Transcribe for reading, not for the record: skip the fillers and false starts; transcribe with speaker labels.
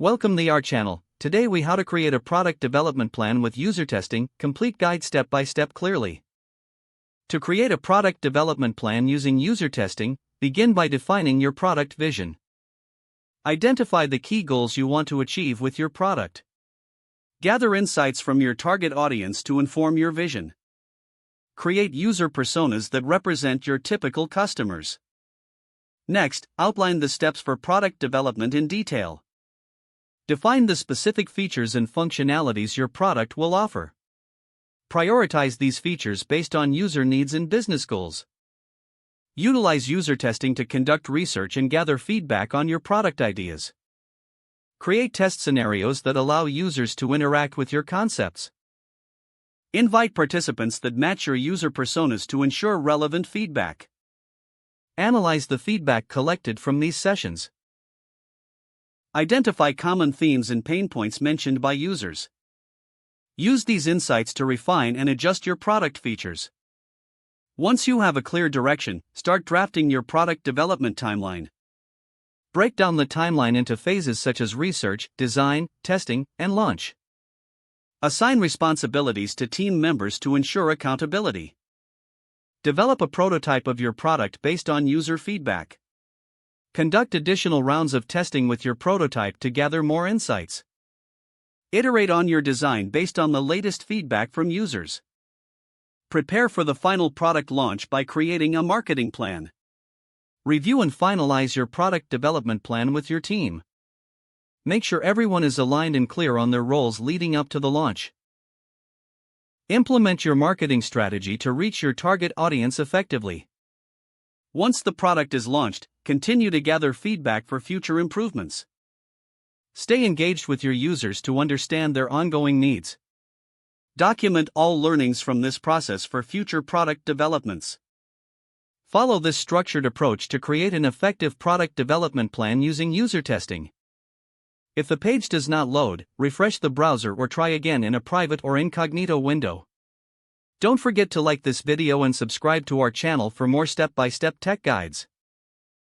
Speaker 1: Welcome to our channel. Today we how to create a product development plan with user testing, complete guide step by step clearly. To create a product development plan using user testing, begin by defining your product vision. Identify the key goals you want to achieve with your product. Gather insights from your target audience to inform your vision. Create user personas that represent your typical customers. Next, outline the steps for product development in detail. Define the specific features and functionalities your product will offer. Prioritize these features based on user needs and business goals. Utilize user testing to conduct research and gather feedback on your product ideas. Create test scenarios that allow users to interact with your concepts. Invite participants that match your user personas to ensure relevant feedback. Analyze the feedback collected from these sessions. Identify common themes and pain points mentioned by users. Use these insights to refine and adjust your product features. Once you have a clear direction, start drafting your product development timeline. Break down the timeline into phases such as research, design, testing, and launch. Assign responsibilities to team members to ensure accountability. Develop a prototype of your product based on user feedback. Conduct additional rounds of testing with your prototype to gather more insights. Iterate on your design based on the latest feedback from users. Prepare for the final product launch by creating a marketing plan. Review and finalize your product development plan with your team. Make sure everyone is aligned and clear on their roles leading up to the launch. Implement your marketing strategy to reach your target audience effectively. Once the product is launched, continue to gather feedback for future improvements. Stay engaged with your users to understand their ongoing needs. Document all learnings from this process for future product developments. Follow this structured approach to create an effective product development plan using user testing. If the page does not load, refresh the browser or try again in a private or incognito window. Don't forget to like this video and subscribe to our channel for more step-by-step tech guides.